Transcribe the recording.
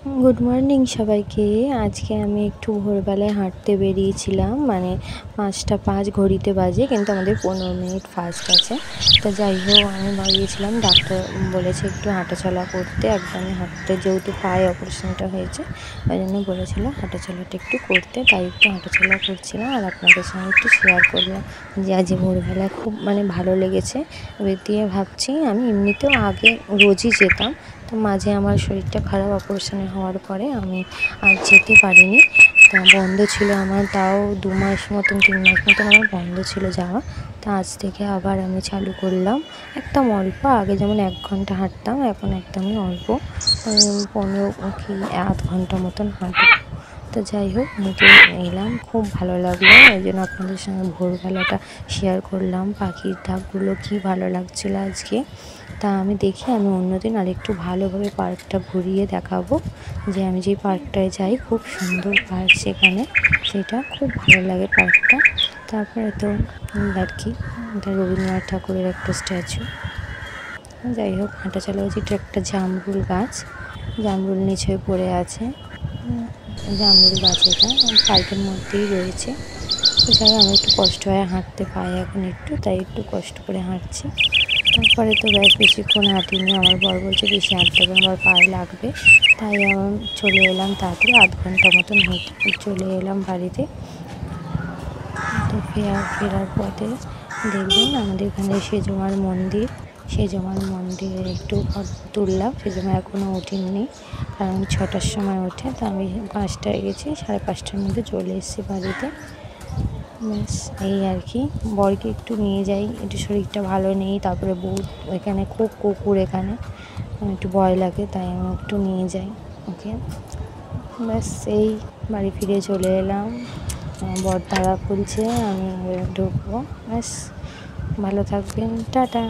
Good morning সবাইকে। আজকে আমি একটু ভোরবেলায় হাঁটতে বেরিয়েছিলাম, মানে 5টা 5 ঘড়িতে বাজে, কিন্তু আমাদের 15 মিনিট ফাস্ট আছে। তো যাই হোক, আমি গিয়েছিলাম, ডাক্তার বলেছে একটু হাঁটাচলা করতে, একদমই হাঁটতে, যেহেতু পায়ে অপারেশনটা হয়েছে ওই জন্য বলেছিল হাঁটাচলাটা একটু করতে, তাই একটু হাঁটাচলা করছিলাম। আর আপনাদের সঙ্গে একটু শেয়ার করলাম যে আজ ভোরবেলা খুব ভালো লেগেছে। এবার দিয়ে ভাবছি, আমি এমনিতেও আগে রোজই যেতাম, তো মাঝে আমার শরীরটা খারাপ অপারেশনের হওয়ার পরে আমি আর যেতে পারিনি। তা বন্ধ ছিল আমার, তাও 2 মাস মতন 3 মাস মতন আমার বন্ধ ছিল যাওয়া। তা আজ থেকে আবার আমি চালু করলাম, একদম অল্প। আগে যেমন 1 ঘন্টা হাঁটতাম, এখন একদমই অল্প, 15 কি আধ ঘন্টা মতন হাঁটব। তো যাই হোক, হেঁটে এলাম, খুব ভালো লাগলো, ওই জন্য আপনাদের সঙ্গে ভোরবেলাটা শেয়ার করলাম। পাখির ডাকগুলো কী ভালো লাগছিলো আজকে। তা আমি দেখি আমি অন্যদিন আরেকটু ভালোভাবে পার্কটা ঘুরিয়ে দেখাবো, যে আমি যেই পার্কটায় যাই, খুব সুন্দর পার্ক সেখানে, সেটা খুব ভালো লাগে পার্কটা। তারপরে তো আর কি, এটা রবীন্দ্রনাথ ঠাকুরের একটা স্ট্যাচু। যাই হোক, হাঁটা চলা হচ্ছে, এটা একটা জামরুল গাছ, জামরুল নিচে পড়ে আছে, জামরুল গাছ, এটা পার্কের মধ্যেই রয়েছে। তো যাই হোক, আমি একটু কষ্ট হয়ে হাঁটতে পাই এখন একটু, তাই একটু কষ্ট করে হাঁটছি। তারপরে তো ব্যাস বেশিক্ষণ হাঁটিনি, আমার বর বলছে বেশি হাঁটতে হবে, আমার পায়ে লাগবে, তাই আমি চলে এলাম তাড়াতাড়ি, আধ ঘন্টা মতন হেঁটে চলে এলাম বাড়িতে। তো ফেরার পথে দেখবেন আমাদের এখানে সেজমার মন্দির, সেজমার মন্দিরে একটু ফটো তুললাম। সেজমা এখনও ওঠেনি, কারণ 6টার সময় ওঠে, তো আমি 5টায় গেছি, 5:30টার মধ্যে চলে এসেছি বাড়িতে। ব্যাস এই আর কি। বরকে একটু নিয়ে যাই, একটু শরীরটা ভালো নেই, তারপরে বহুত এখানে খুব কুকুর, এখানে একটু ভয় লাগে, তাই আমি একটু নিয়ে যাই ওকে। ব্যাস এই বাড়ি ফিরে চলে এলাম, বর তাড়া খুলছে, আমি ঢুকবো। ব্যাস, ভালো থাকবেন, টাটা।